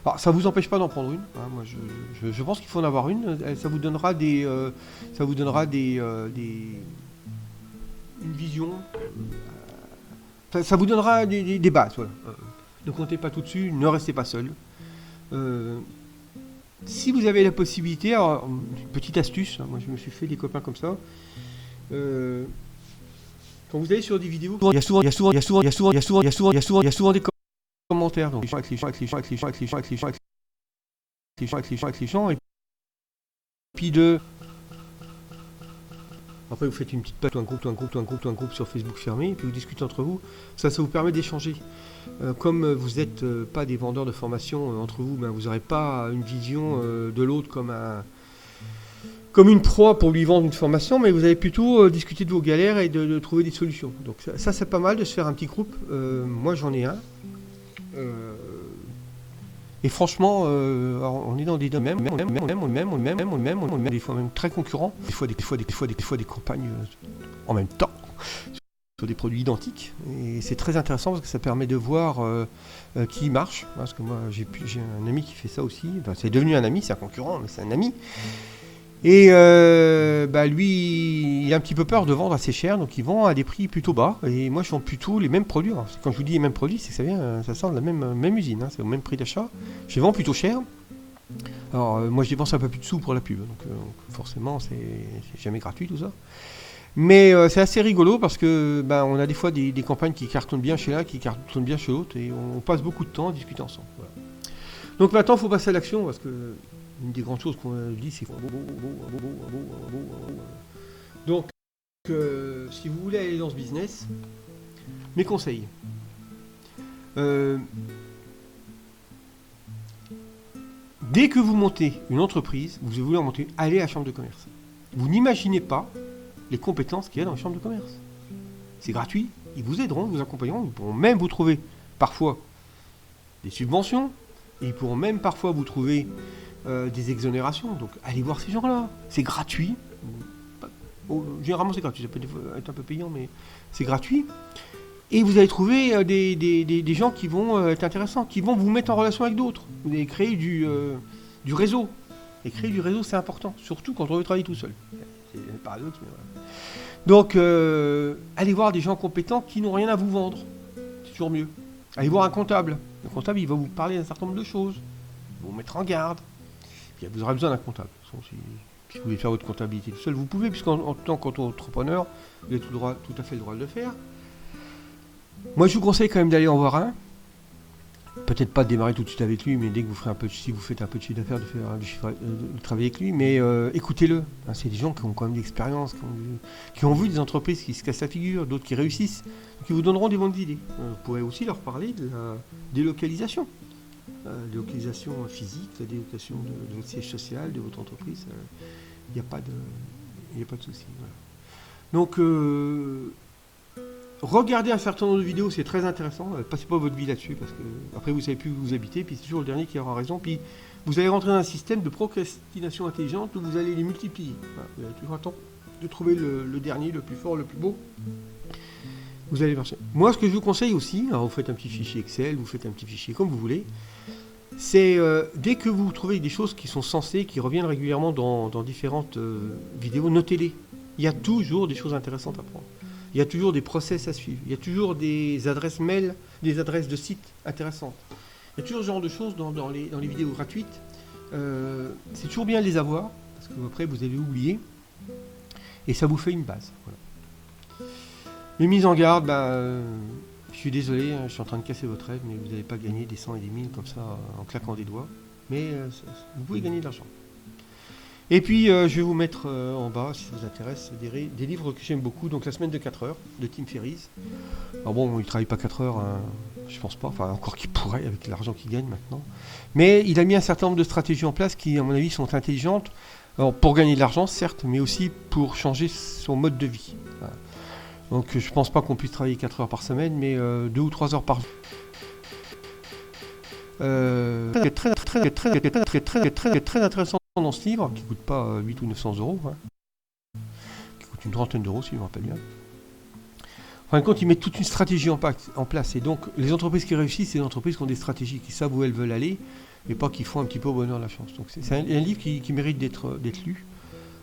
Alors, ça ne vous empêche pas d'en prendre une. Hein. Moi, je pense qu'il faut en avoir une. Ça vous donnera une vision. Ça vous donnera des bases. Voilà. Ne comptez pas tout dessus. Ne restez pas seul. Si vous avez la possibilité, alors, une petite astuce, moi je me suis fait des copains comme ça. Quand vous allez sur des vidéos, il y a souvent des commentaires. Donc, avec les gens, et puis après vous faites une petite page, un groupe sur Facebook fermé, et puis vous discutez entre vous. Ça vous permet d'échanger. Comme vous n'êtes pas des vendeurs de formation entre vous, vous n'aurez pas une vision de l'autre comme une proie pour lui vendre une formation, mais vous allez plutôt discuter de vos galères et de trouver des solutions. Donc ça c'est pas mal de se faire un petit groupe. Moi j'en ai un. Et franchement, on est dans des domaines des fois même très concurrents, des fois des campagnes en même temps sur des produits identiques, et c'est très intéressant parce que ça permet de voir qui marche, parce que moi j'ai un ami qui fait ça aussi, c'est devenu un ami, c'est un concurrent mais c'est un ami, et lui il a un petit peu peur de vendre assez cher, donc il vend à des prix plutôt bas, et moi je vends plutôt les mêmes produits. Alors, quand je vous dis les mêmes produits, c'est que ça sort de la même usine, hein, c'est au même prix d'achat, je les vends plutôt cher. Alors moi je dépense un peu plus de sous pour la pub, donc forcément c'est jamais gratuit tout ça. Mais c'est assez rigolo parce que on a des fois des campagnes qui cartonnent bien chez l'un, qui cartonnent bien chez l'autre, et on passe beaucoup de temps à discuter ensemble. Voilà. Donc maintenant il faut passer à l'action, parce que une des grandes choses qu'on dit c'est donc si vous voulez aller dans ce business, mes conseils. Dès que vous montez une entreprise, vous voulez en monter, allez à la chambre de commerce. Vous n'imaginez pas les compétences qu'il y a dans la chambre de commerce. C'est gratuit, ils vous aideront, ils vous accompagneront, ils pourront même vous trouver parfois des subventions, et ils pourront même parfois vous trouver des exonérations. Donc allez voir ces gens-là, c'est gratuit. Généralement c'est gratuit, ça peut être un peu payant, mais c'est gratuit. Et vous allez trouver des gens qui vont être intéressants, qui vont vous mettre en relation avec d'autres. Vous allez créer du réseau. Et créer du réseau, c'est important, surtout quand on veut travailler tout seul. C'est un paradoxe, mais voilà. Donc, allez voir des gens compétents qui n'ont rien à vous vendre. C'est toujours mieux. Allez voir un comptable. Le comptable, il va vous parler d'un certain nombre de choses. Il va vous mettre en garde. Puis, vous aurez besoin d'un comptable. Si vous voulez faire votre comptabilité tout seul, vous pouvez, puisqu'en tant qu'entrepreneur, vous avez tout à fait le droit de le faire. Moi, je vous conseille quand même d'aller en voir un. Peut-être pas de démarrer tout de suite avec lui, mais dès que vous ferez si vous faites un peu de chiffre d'affaires, de travailler avec lui. Mais écoutez-le. Hein, c'est des gens qui ont quand même de l'expérience, qui ont vu des entreprises qui se cassent la figure, d'autres qui réussissent, qui vous donneront des bonnes idées. Vous pourrez aussi leur parler de la délocalisation. Délocalisation physique, la délocalisation de votre siège social, de votre entreprise. Il n'y a pas de souci. Voilà. Donc, regardez un certain nombre de vidéos, c'est très intéressant. Passez pas votre vie là-dessus, parce que après vous savez plus où vous habitez, puis c'est toujours le dernier qui aura raison. Puis vous allez rentrer dans un système de procrastination intelligente où vous allez les multiplier. Voilà, vous avez toujours attendre de trouver le dernier, le plus fort, le plus beau. Vous allez marcher. Moi, ce que je vous conseille aussi, alors vous faites un petit fichier Excel, vous faites un petit fichier comme vous voulez, c'est dès que vous trouvez des choses qui sont sensées, qui reviennent régulièrement dans différentes vidéos, notez-les. Il y a toujours des choses intéressantes à prendre. Il y a toujours des process à suivre. Il y a toujours des adresses mail, des adresses de sites intéressantes. Il y a toujours ce genre de choses dans les vidéos gratuites. C'est toujours bien de les avoir, parce que après vous allez oublier. Et ça vous fait une base. Voilà. Les mises en garde, je suis désolé, je suis en train de casser votre rêve, mais vous n'allez pas gagner des 100 et des 1000 comme ça en claquant des doigts. Mais vous pouvez gagner de l'argent. Et puis, je vais vous mettre en bas, si ça vous intéresse, des livres que j'aime beaucoup. Donc, La semaine de 4 heures, de Tim Ferriss. Alors bon, il ne travaille pas 4 heures, hein, je pense pas. Enfin, encore qu'il pourrait, avec l'argent qu'il gagne maintenant. Mais il a mis un certain nombre de stratégies en place qui, à mon avis, sont intelligentes. Alors, pour gagner de l'argent, certes, mais aussi pour changer son mode de vie. Voilà. Donc, je ne pense pas qu'on puisse travailler 4 heures par semaine, mais 2 ou 3 heures par jour. Très intéressant dans ce livre, qui ne coûte pas 8 ou 900 euros, hein, qui coûte une trentaine d'euros si je me rappelle bien. En fin de compte, ils mettent toute une stratégie en place. Et donc, les entreprises qui réussissent, c'est les entreprises qui ont des stratégies, qui savent où elles veulent aller, et pas qui font un petit peu au bonheur de la chance. Donc, c'est un livre qui mérite d'être lu.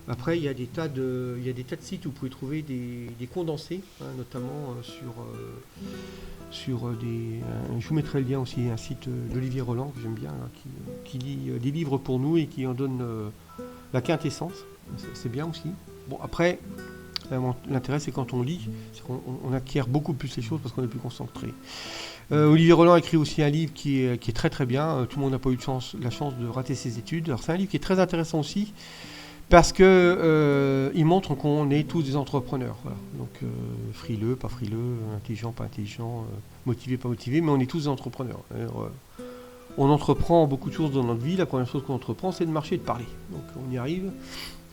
Après, il y a des tas de sites où vous pouvez trouver des condensés, hein, notamment sur des... je vous mettrai le lien aussi, un site d'Olivier Roland, que j'aime bien, hein, qui lit des livres pour nous et qui en donne la quintessence. C'est bien aussi. Bon, après, l'intérêt, c'est quand on lit, c'est qu'on acquiert beaucoup plus les choses parce qu'on est plus concentré. Olivier Roland a écrit aussi un livre qui est très très bien. Tout le monde n'a pas eu la chance de rater ses études. Alors, c'est un livre qui est très intéressant aussi, parce que il montre qu'on est tous des entrepreneurs. Voilà. Donc frileux, pas frileux, intelligent, pas intelligent, motivé, pas motivé, mais on est tous des entrepreneurs. Alors, on entreprend beaucoup de choses dans notre vie. La première chose qu'on entreprend, c'est de marcher et de parler. Donc on y arrive.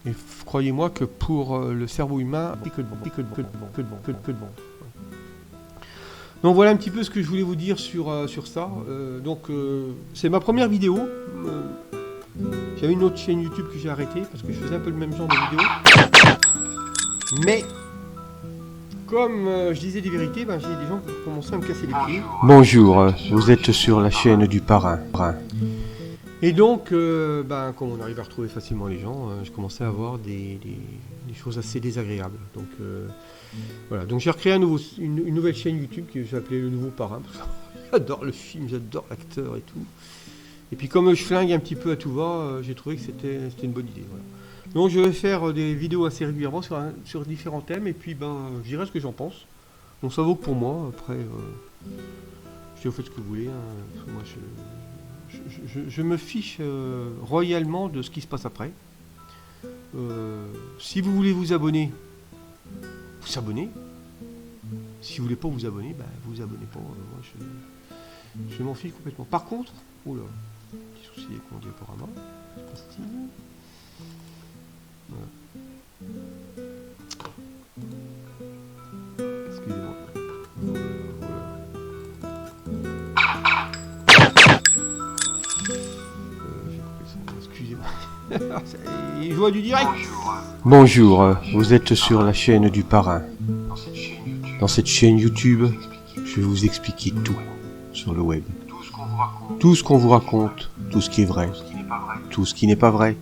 Et croyez-moi que pour le cerveau humain, que de bon. Donc voilà un petit peu ce que je voulais vous dire sur ça. C'est ma première vidéo. J'avais une autre chaîne YouTube que j'ai arrêtée parce que je faisais un peu le même genre de vidéo. Mais comme je disais des vérités, j'ai des gens qui commençaient à me casser les pieds. Bonjour, vous êtes sur la chaîne du parrain. Et donc, comme on arrive à retrouver facilement les gens, je commençais à avoir des choses assez désagréables. Donc voilà, donc j'ai recréé une nouvelle chaîne YouTube que j'ai appelée Le Nouveau Parrain. J'adore le film, j'adore l'acteur et tout. Et puis comme je flingue un petit peu à tout va, j'ai trouvé que c'était une bonne idée. Voilà. Donc je vais faire des vidéos assez régulièrement sur différents thèmes, et puis je dirai ce que j'en pense. Donc ça vaut que pour moi, après, vous faites ce que vous voulez. Hein. Moi, je me fiche royalement de ce qui se passe après. Si vous voulez vous abonner, vous abonnez. Si vous voulez pas vous abonner, vous abonnez pas. Moi, je m'en fiche complètement. Par contre, oula, petit souci avec mon diaporama, c'est pas style. Voilà. Excusez-moi. J'ai coupé ça, excusez-moi. Je vois du direct. Bonjour, vous êtes sur la chaîne du parrain. Dans cette chaîne YouTube, vais vous expliquer tout sur le web. Tout ce qu'on vous raconte, tout ce qui est vrai, tout ce qui n'est pas vrai.